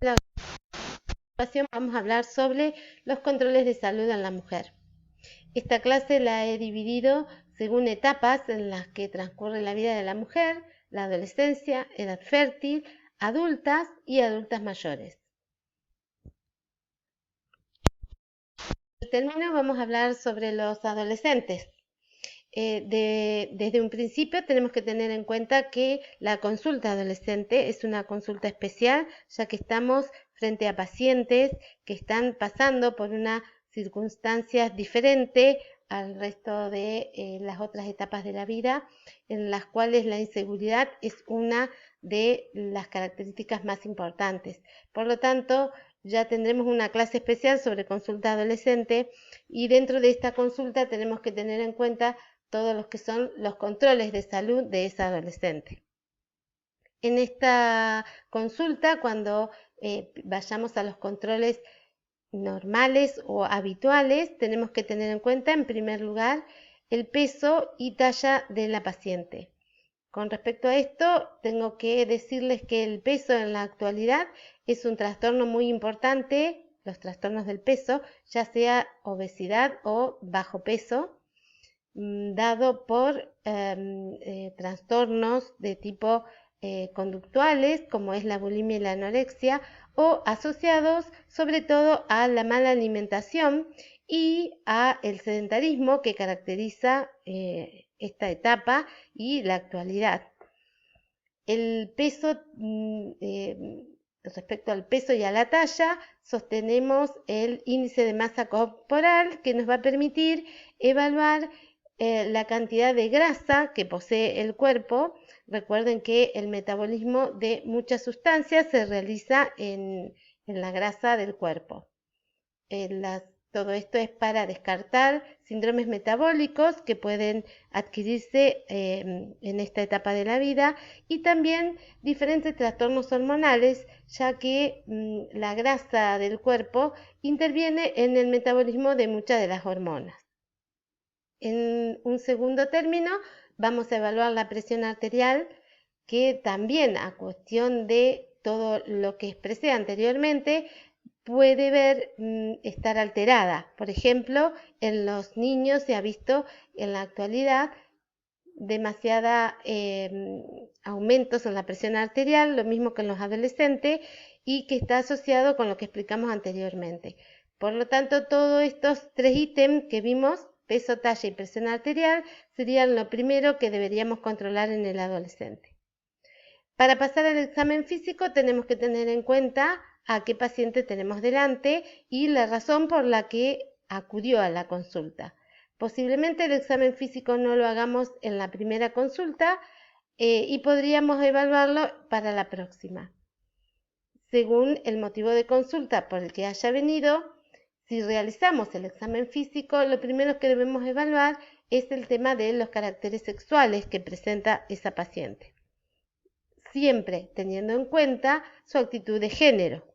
la ocasión vamos a hablar sobre los controles de salud en la mujer. Esta clase la he dividido según etapas en las que transcurre la vida de la mujer, la adolescencia, edad fértil, adultas y adultas mayores. Al término vamos a hablar sobre los adolescentes. Desde un principio tenemos que tener en cuenta que la consulta adolescente es una consulta especial, ya que estamos frente a pacientes que están pasando por una circunstancia diferente al resto de las otras etapas de la vida, en las cuales la inseguridad es una de las características más importantes. Por lo tanto, ya tendremos una clase especial sobre consulta adolescente y dentro de esta consulta tenemos que tener en cuenta todos los que son los controles de salud de esa adolescente. En esta consulta, cuando vayamos a los controles normales o habituales, tenemos que tener en cuenta, en primer lugar, el peso y talla de la paciente. Con respecto a esto, tengo que decirles que el peso en la actualidad es un trastorno muy importante, los trastornos del peso, ya sea obesidad o bajo peso, dado por trastornos de tipo conductuales, como es la bulimia y la anorexia, o asociados sobre todo a la mala alimentación y a el sedentarismo que caracteriza esta etapa y la actualidad. El peso, respecto al peso y a la talla, sostenemos el índice de masa corporal que nos va a permitir evaluar la cantidad de grasa que posee el cuerpo. Recuerden que el metabolismo de muchas sustancias se realiza en la grasa del cuerpo. Todo esto es para descartar síndromes metabólicos que pueden adquirirse en esta etapa de la vida y también diferentes trastornos hormonales, ya que la grasa del cuerpo interviene en el metabolismo de muchas de las hormonas. En un segundo término, vamos a evaluar la presión arterial, que también a cuestión de todo lo que expresé anteriormente, puede estar alterada. Por ejemplo, en los niños se ha visto en la actualidad demasiada aumentos en la presión arterial, lo mismo que en los adolescentes, y que está asociado con lo que explicamos anteriormente. Por lo tanto, todos estos tres ítems que vimos, peso, talla y presión arterial, serían lo primero que deberíamos controlar en el adolescente. Para pasar al examen físico tenemos que tener en cuenta a qué paciente tenemos delante y la razón por la que acudió a la consulta. Posiblemente el examen físico no lo hagamos en la primera consulta y podríamos evaluarlo para la próxima. Según el motivo de consulta por el que haya venido, si realizamos el examen físico, lo primero que debemos evaluar es el tema de los caracteres sexuales que presenta esa paciente, siempre teniendo en cuenta su actitud de género.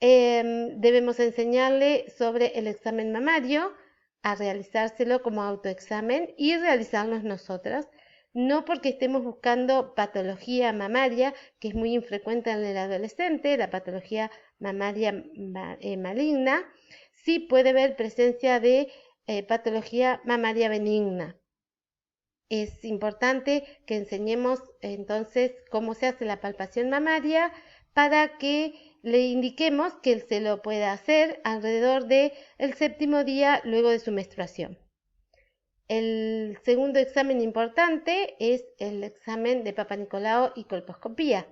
Debemos enseñarle sobre el examen mamario, a realizárselo como autoexamen y realizarnos nosotras, no porque estemos buscando patología mamaria, que es muy infrecuente en el adolescente, la patología mamaria maligna. Sí puede haber presencia de patología mamaria benigna. Es importante que enseñemos entonces cómo se hace la palpación mamaria para que le indiquemos que él se lo pueda hacer alrededor del séptimo día luego de su menstruación. El segundo examen importante es el examen de Papa Nicolau y colposcopía.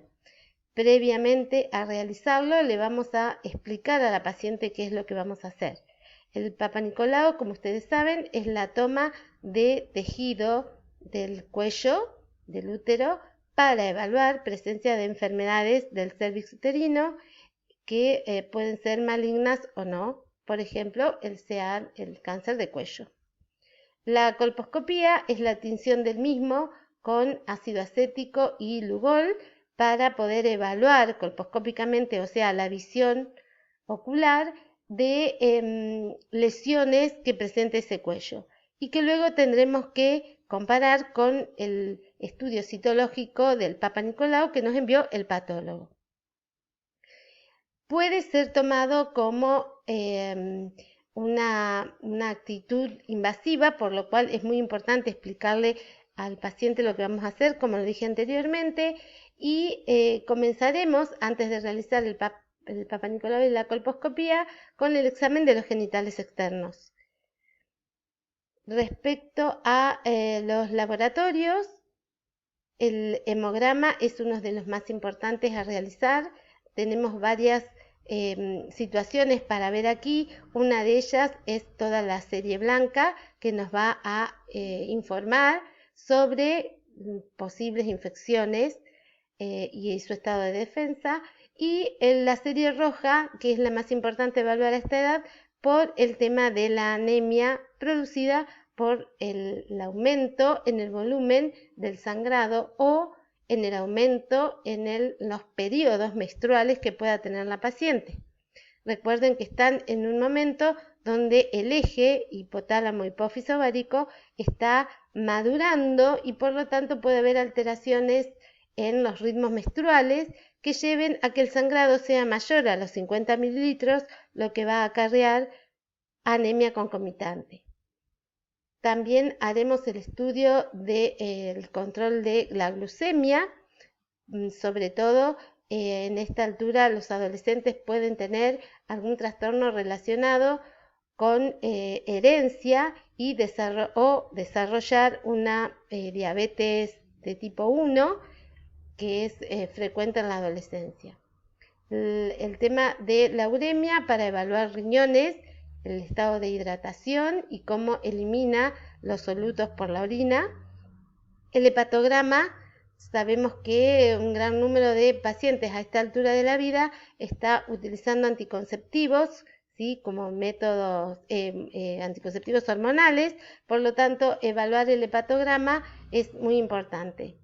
Previamente a realizarlo le vamos a explicar a la paciente qué es lo que vamos a hacer. El Papa Nicolau, como ustedes saben, es la toma de tejido del cuello, del útero, para evaluar presencia de enfermedades del cervix uterino que pueden ser malignas o no, por ejemplo, el cáncer de cuello. La colposcopía es la tinción del mismo con ácido acético y lugol para poder evaluar colposcópicamente, o sea, la visión ocular de lesiones que presenta ese cuello y que luego tendremos que comparar con el estudio citológico del Papa Nicolau que nos envió el patólogo. puede ser tomado como una actitud invasiva, por lo cual es muy importante explicarle al paciente lo que vamos a hacer, como lo dije anteriormente, y comenzaremos, antes de realizar el Papa Nicolau y la colposcopía, con el examen de los genitales externos. Respecto a los laboratorios, el hemograma es uno de los más importantes a realizar. Tenemos varias situaciones para ver aquí. Una de ellas es toda la serie blanca que nos va a informar sobre posibles infecciones y su estado de defensa. Y la serie roja, que es la más importante evaluar a esta edad, por el tema de la anemia producida por el aumento en el volumen del sangrado o en el aumento en los periodos menstruales que pueda tener la paciente. Recuerden que están en un momento donde el eje hipotálamo hipófisis ovárico está madurando y por lo tanto puede haber alteraciones en los ritmos menstruales que lleven a que el sangrado sea mayor a los 50 mililitros, lo que va a acarrear anemia concomitante. También haremos el estudio del control de la glucemia, sobre todo en esta altura los adolescentes pueden tener algún trastorno relacionado con herencia y desarrollar una diabetes de tipo 1 que es frecuente en la adolescencia. El tema de la uremia para evaluar riñones, el estado de hidratación y cómo elimina los solutos por la orina. El hepatograma, sabemos que un gran número de pacientes a esta altura de la vida está utilizando anticonceptivos, ¿sí? Como métodos anticonceptivos hormonales, por lo tanto evaluar el hepatograma es muy importante.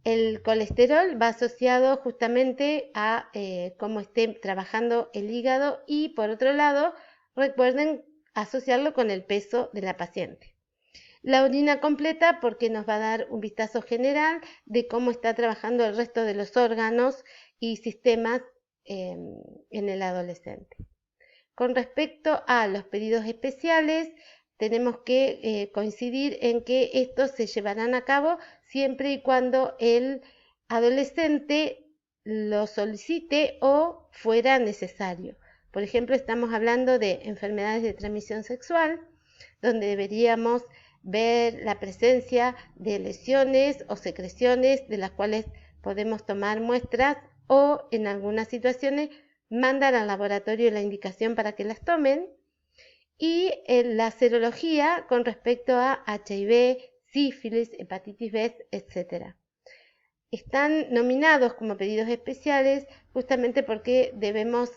El colesterol va asociado justamente a cómo esté trabajando el hígado y por otro lado, recuerden asociarlo con el peso de la paciente. La orina completa porque nos va a dar un vistazo general de cómo está trabajando el resto de los órganos y sistemas en el adolescente. Con respecto a los pedidos especiales, tenemos que coincidir en que estos se llevarán a cabo siempre y cuando el adolescente lo solicite o fuera necesario. Por ejemplo, estamos hablando de enfermedades de transmisión sexual, donde deberíamos ver la presencia de lesiones o secreciones de las cuales podemos tomar muestras o en algunas situaciones mandar al laboratorio la indicación para que las tomen. Y la serología con respecto a HIV, sífilis, hepatitis B, etc. Están nominados como pedidos especiales justamente porque debemos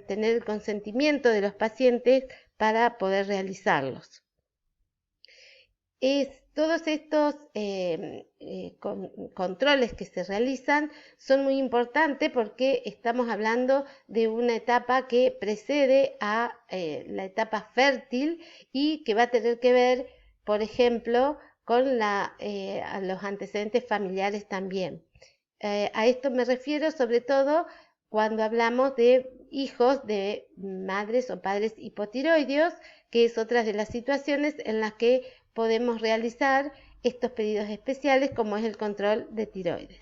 tener el consentimiento de los pacientes para poder realizarlos. Todos estos controles que se realizan son muy importantes porque estamos hablando de una etapa que precede a la etapa fértil y que va a tener que ver, por ejemplo, con a los antecedentes familiares también. A esto me refiero sobre todo cuando hablamos de hijos de madres o padres hipotiroideos, que es otra de las situaciones en las que podemos realizar estos pedidos especiales como es el control de tiroides.